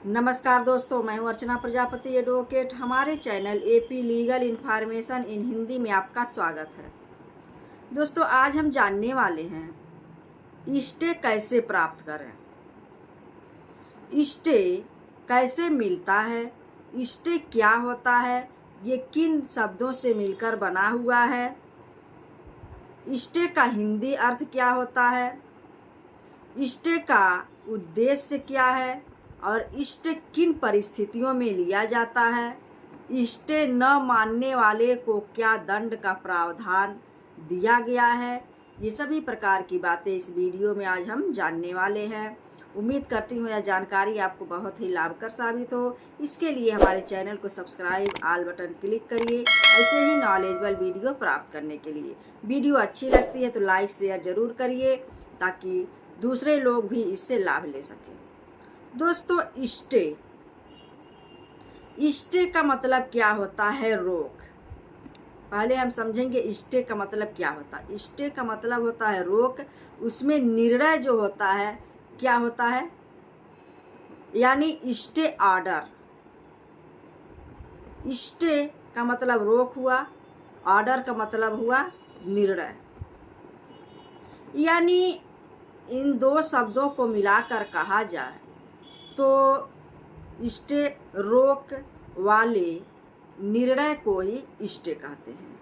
नमस्कार दोस्तों, मैं हूं अर्चना प्रजापति एडवोकेट। हमारे channel AP legal information in Hindi में आपका स्वागत है। दोस्तों, आज हम जानने वाले हैं स्टे कैसे प्राप्त करें, स्टे कैसे मिलता है, स्टे क्या होता है, ये किन शब्दों से मिलकर बना हुआ है, स्टे का हिंदी अर्थ क्या होता है, स्टे का उद्देश्य क्या है और स्टे किन परिस्थितियों में लिया जाता है, स्टे न मानने वाले को क्या दंड का प्रावधान दिया गया है। ये सभी प्रकार की बातें इस वीडियो में आज हम जानने वाले हैं। उम्मीद करती हूँ यह जानकारी आपको बहुत ही लाभकर साबित हो। इसके लिए हमारे चैनल को सब्सक्राइब, ऑल बटन क्लिक करिए ऐसे ही नॉलेजेबल वीडियो प्राप्त करने के लिए। वीडियो अच्छी लगती है तो लाइक शेयर ज़रूर करिए ताकि दूसरे लोग भी इससे लाभ ले सकें। दोस्तों, स्टे का मतलब क्या होता है? रोक। पहले हम समझेंगे स्टे का मतलब क्या होता है। स्टे का मतलब होता है रोक। उसमें निर्णय जो होता है क्या होता है, यानी स्टे ऑर्डर। स्टे का मतलब रोक हुआ, ऑर्डर का मतलब हुआ निर्णय। यानी इन दो शब्दों को मिलाकर कहा जाए तो स्टे रोक वाले निर्णय को ही स्टे कहते हैं।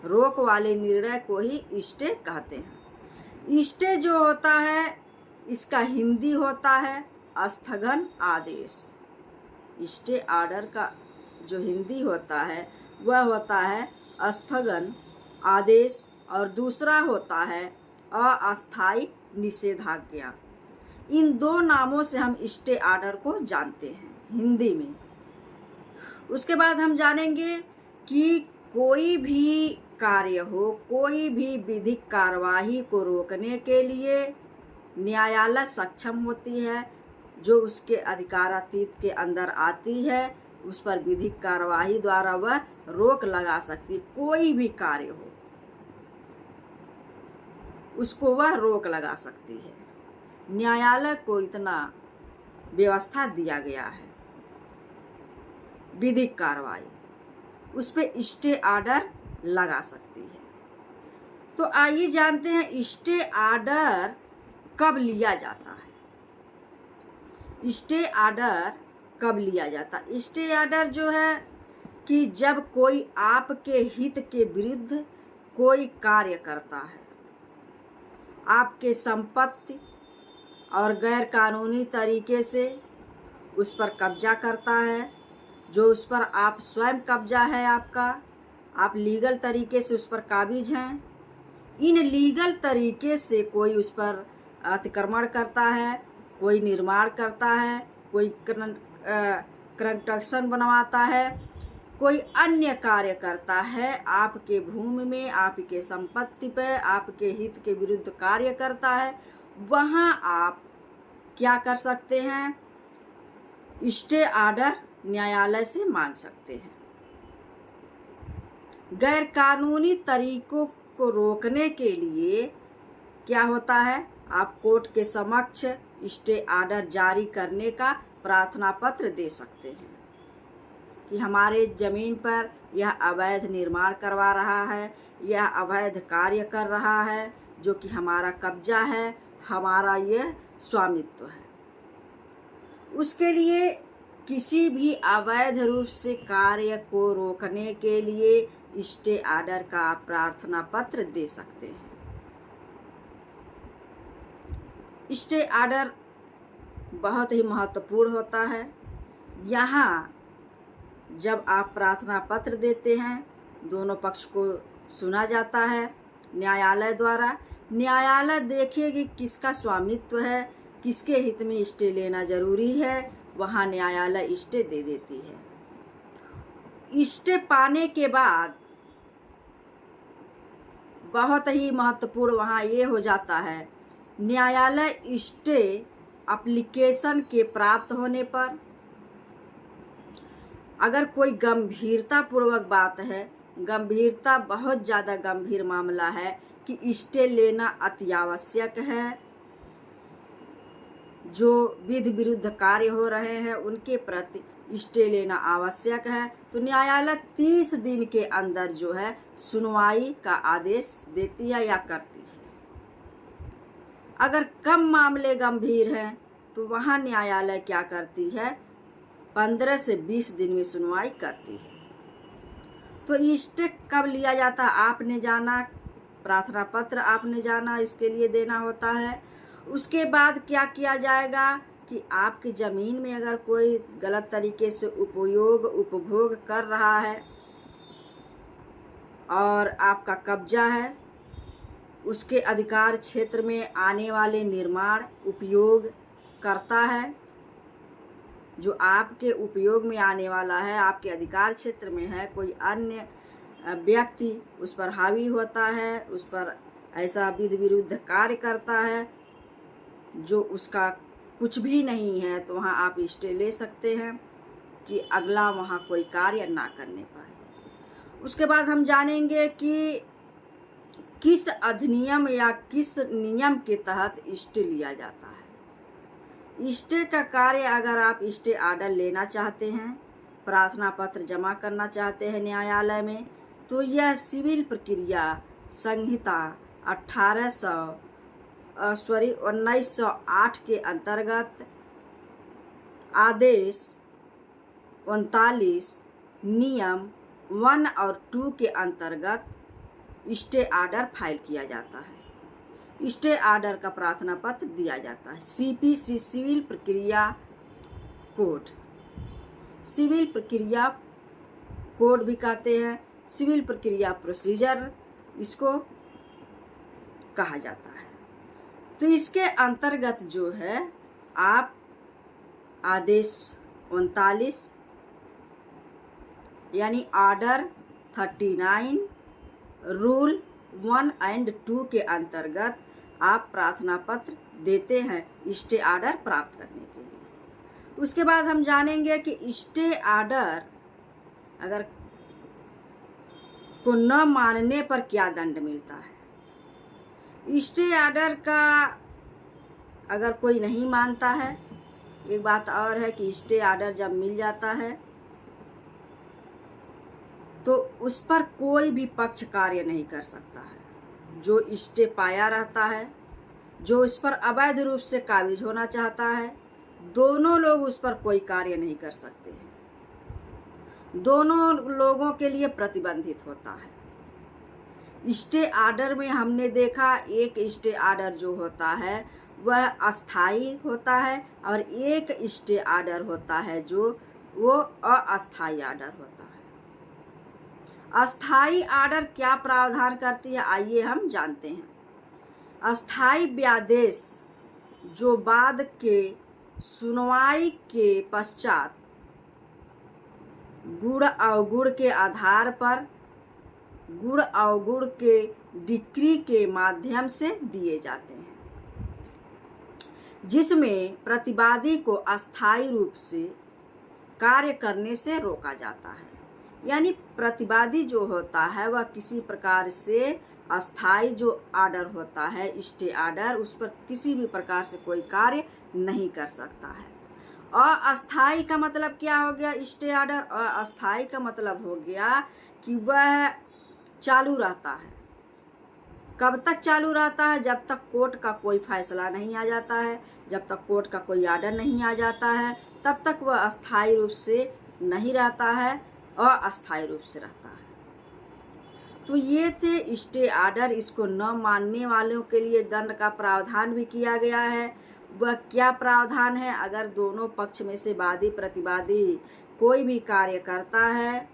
रोक वाले निर्णय को ही स्टे कहते हैं। स्टे जो होता है इसका हिंदी होता है स्थगन आदेश। स्टे ऑर्डर का जो हिंदी होता है वह होता है स्थगन आदेश और दूसरा होता है अस्थायी निषेधाज्ञा। इन दो नामों से हम स्टे ऑर्डर को जानते हैं हिंदी में। उसके बाद हम जानेंगे कि कोई भी कार्य हो, कोई भी विधिक कार्यवाही को रोकने के लिए न्यायालय सक्षम होती है। जो उसके अधिकारातीत के अंदर आती है उस पर विधिक कार्यवाही द्वारा वह रोक लगा सकती है। कोई भी कार्य हो उसको वह रोक लगा सकती है। न्यायालय को इतना व्यवस्था दिया गया है। विधिक कार्रवाई उस पे स्टे ऑर्डर लगा सकती है। तो आइए जानते हैं स्टे ऑर्डर कब लिया जाता है। स्टे ऑर्डर कब लिया जाता है? स्टे ऑर्डर जो है कि जब कोई आपके हित के विरुद्ध कोई कार्य करता है, आपके संपत्ति और गैर कानूनी तरीके से उस पर कब्जा करता है, जो उस पर आप स्वयं कब्जा है आपका, आप लीगल तरीके से उस पर काबिज हैं। इन लीगल तरीके से कोई उस पर अतिक्रमण करता है, कोई निर्माण करता है, कोई कंस्ट्रक्शन बनवाता है, कोई अन्य कार्य करता है, आपके भूमि में, आपके संपत्ति पे, आपके हित के विरुद्ध कार्य करता है, वहाँ आप क्या कर सकते हैं? स्टे ऑर्डर न्यायालय से मांग सकते हैं। गैर कानूनी तरीकों को रोकने के लिए क्या होता है? आप कोर्ट के समक्ष स्टे ऑर्डर जारी करने का प्रार्थना पत्र दे सकते हैं कि हमारे ज़मीन पर यह अवैध निर्माण करवा रहा है, यह अवैध कार्य कर रहा है, जो कि हमारा कब्जा है, हमारा यह स्वामित्व है। उसके लिए किसी भी अवैध रूप से कार्य को रोकने के लिए स्टे ऑर्डर का प्रार्थना पत्र दे सकते हैं। स्टे ऑर्डर बहुत ही महत्वपूर्ण होता है। यहाँ जब आप प्रार्थना पत्र देते हैं दोनों पक्ष को सुना जाता है न्यायालय द्वारा। न्यायालय देखेगी किसका स्वामित्व है, किसके हित में स्टे लेना जरूरी है, वहाँ न्यायालय स्टे दे देती है। स्टे पाने के बाद बहुत ही महत्वपूर्ण वहाँ ये हो जाता है, न्यायालय स्टे एप्लीकेशन के प्राप्त होने पर अगर कोई गंभीरता पूर्वक बात है, गंभीरता बहुत ज़्यादा गंभीर मामला है कि स्टे लेना अति आवश्यक है, जो विधि विरुद्ध कार्य हो रहे हैं उनके प्रति स्टे लेना आवश्यक है। तो न्यायालय 30 दिन के अंदर जो है सुनवाई का आदेश देती है या करती है। अगर कम मामले गंभीर हैं तो वहाँ न्यायालय क्या करती है, 15 से 20 दिन में सुनवाई करती है। तो स्टे कब लिया जाता है आपने जाना, प्रार्थना पत्र आपने जाना, इसके लिए देना होता है। उसके बाद क्या किया जाएगा कि आपकी ज़मीन में अगर कोई गलत तरीके से उपभोग कर रहा है और आपका कब्जा है, उसके अधिकार क्षेत्र में आने वाले निर्माण उपयोग करता है, जो आपके उपयोग में आने वाला है, आपके अधिकार क्षेत्र में है, कोई अन्य व्यक्ति उस पर हावी होता है, उस पर ऐसा विधि विरुद्ध कार्य करता है जो उसका कुछ भी नहीं है, तो वहाँ आप स्टे ले सकते हैं कि अगला वहाँ कोई कार्य ना करने पाए। उसके बाद हम जानेंगे कि किस अधिनियम या किस नियम के तहत स्टे लिया जाता है। स्टे का कार्य, अगर आप स्टे ऑर्डर लेना चाहते हैं, प्रार्थना पत्र जमा करना चाहते हैं न्यायालय में, तो यह सिविल प्रक्रिया संहिता 1908 के अंतर्गत आदेश 39 नियम 1 और 2 के अंतर्गत स्टे ऑर्डर फाइल किया जाता है। स्टे ऑर्डर का प्रार्थना पत्र दिया जाता है। CPC सिविल प्रक्रिया कोड, सिविल प्रक्रिया कोड भी कहते हैं, सिविल प्रक्रिया प्रोसीजर इसको कहा जाता है। तो इसके अंतर्गत जो है आप आदेश 39 यानी ऑर्डर 39 रूल 1 और 2 के अंतर्गत आप प्रार्थना पत्र देते हैं स्टे ऑर्डर प्राप्त करने के लिए। उसके बाद हम जानेंगे कि स्टे ऑर्डर अगर को न मानने पर क्या दंड मिलता है। स्टे ऑर्डर का अगर कोई नहीं मानता है, एक बात और है कि स्टे ऑर्डर जब मिल जाता है तो उस पर कोई भी पक्ष कार्य नहीं कर सकता है। जो स्टे पाया रहता है, जो इस पर अवैध रूप से काबिज होना चाहता है, दोनों लोग उस पर कोई कार्य नहीं कर सकते हैं। दोनों लोगों के लिए प्रतिबंधित होता है। स्टे ऑर्डर में हमने देखा एक स्टे ऑर्डर जो होता है वह अस्थाई होता है और एक स्टे ऑर्डर होता है जो वो अस्थाई ऑर्डर होता है। अस्थाई ऑर्डर क्या प्रावधान करती है, आइए हम जानते हैं। अस्थाई व्यादेश जो बाद के सुनवाई के पश्चात गुण अवगुण के आधार पर गुण अवगुण के डिक्री के माध्यम से दिए जाते हैं, जिसमें प्रतिवादी को अस्थायी रूप से कार्य करने से रोका जाता है। यानी प्रतिवादी जो होता है वह किसी प्रकार से अस्थायी जो ऑर्डर होता है स्टे ऑर्डर, उस पर किसी भी प्रकार से कोई कार्य नहीं कर सकता है। अस्थायी का मतलब क्या हो गया, स्टे ऑर्डर अस्थायी का मतलब हो गया कि वह चालू रहता है। कब तक चालू रहता है, जब तक कोर्ट का कोई फैसला नहीं आ जाता है, जब तक कोर्ट का कोई ऑर्डर नहीं आ जाता है, तब तक वह अस्थायी रूप से नहीं रहता है और अस्थायी रूप से रहता है। तो ये थे स्टे ऑर्डर। इसको न मानने वालों के लिए दंड का प्रावधान भी किया गया है। वह क्या प्रावधान है, अगर दोनों पक्ष में से वादी प्रतिवादी कोई भी कार्य करता है,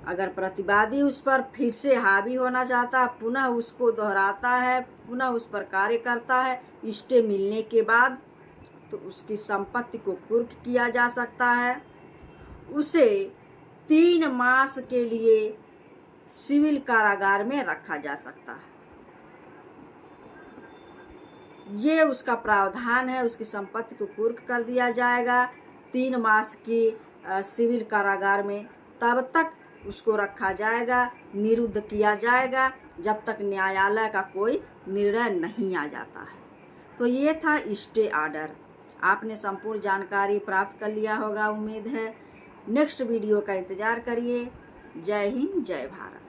अगर प्रतिवादी उस पर फिर से हावी होना चाहता है, पुनः उसको दोहराता है, पुनः उस पर कार्य करता है स्टे मिलने के बाद, तो उसकी संपत्ति को कुर्क किया जा सकता है। उसे 3 मास के लिए सिविल कारागार में रखा जा सकता है। ये उसका प्रावधान है। उसकी संपत्ति को कुर्क कर दिया जाएगा 3 मास की सिविल कारागार में, तब तक उसको रखा जाएगा, निरुद्ध किया जाएगा, जब तक न्यायालय का कोई निर्णय नहीं आ जाता है। तो ये था स्टे ऑर्डर। आपने संपूर्ण जानकारी प्राप्त कर लिया होगा, उम्मीद है। नेक्स्ट वीडियो का इंतजार करिए। जय हिंद, जय भारत।